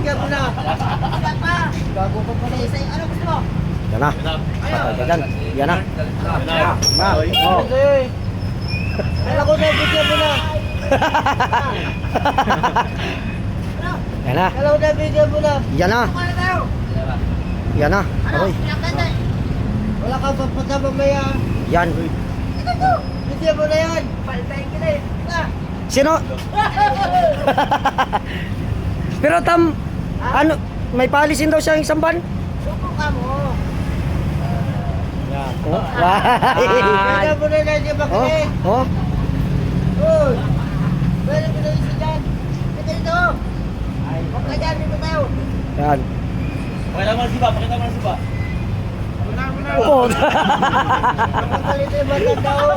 bigyan mo na. Wala pa. Gago ka pala. Ano gusto mo? Yan na. Patay ka. Yan na. Oh. Alam ko na, bigyan mo na. Yan na. Alam ko na, bigyan mo na. Yan na. Yan na. Aroy. Wala ka pa pagka mamaya. Yan. Bigyan mo na yan. Paltayin ka na eh. Sino? Pero tam, ano, may palisin daw siya isang ban? Suko ka mo. Oh, why? Bigyan mo na yan yung makinig. Oh, Uy! Pwede ko na isa dyan. Ito dito. Huwag ka dyan, dito tayo. yan. Pakita mo ang siba, pakita mo ang siba. Oh. Pagkalito yung matanda ko.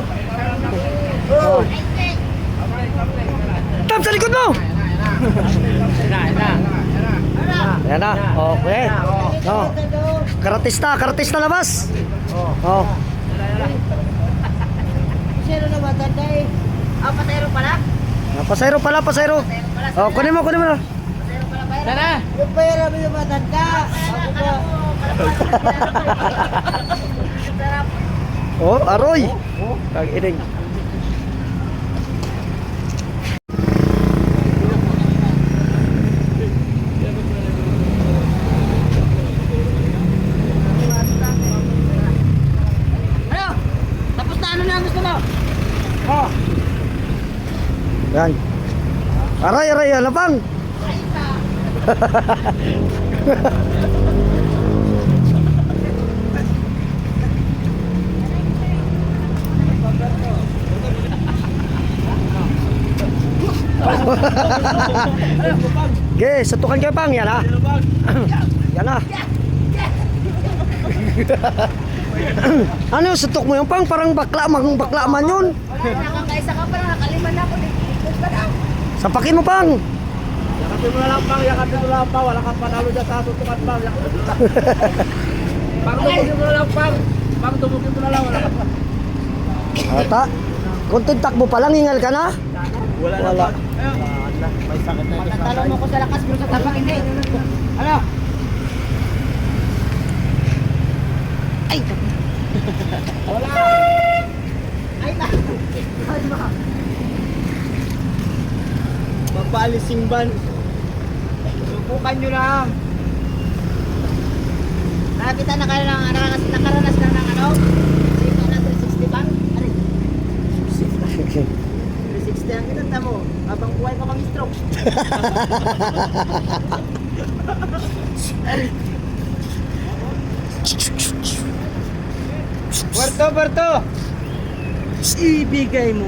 Uy! Tam, sa likod mo! Yan na. Okay. Oh. Karatista labas. Oh. Sino na matanda eh? Ah, patero pala? Pasayro pala, pasayro. Oh, kunin mo. Patero pala ba yan? Tara! Yung pera mo yung matanda. Ako ba? Oh, aroy. Kag-ining. Ano? Tapos na ano na gusto mo? Oh! Yan. Aray, alabang. Ge, satukan kayo pang yan ha. Yan ha. Ano, sutok mo yung pang parang bakla man yun. Wala, nakakaisa ka pa lang, nakaliman na ako. Ikot ka lang. Sapakin mo pang. Yakapin mo na lang pang, yakapin mo na lang pang. Wala kang panalo dyan sa tutukan pang. Yakapin mo na lang. Pang, tumugin mo na lang pang. Pang, tumugin mo na lang. Wala kang Ata, kunting takbo pa lang, hingal ka na. Wala. May sakit na yung Matatalo mo ko sa lakas, pero sa tapak hindi. Ano? Ay! Wala! Ay na! Ay ba? Mapalising ban. Subukan nyo lang. Nakakita na kayo ng nakaranas na ng ano? Sino na 360 bang? Ano? 360 ang kinanta mo. Habang buhay pa kami stroke. Berto! Ibigay mo.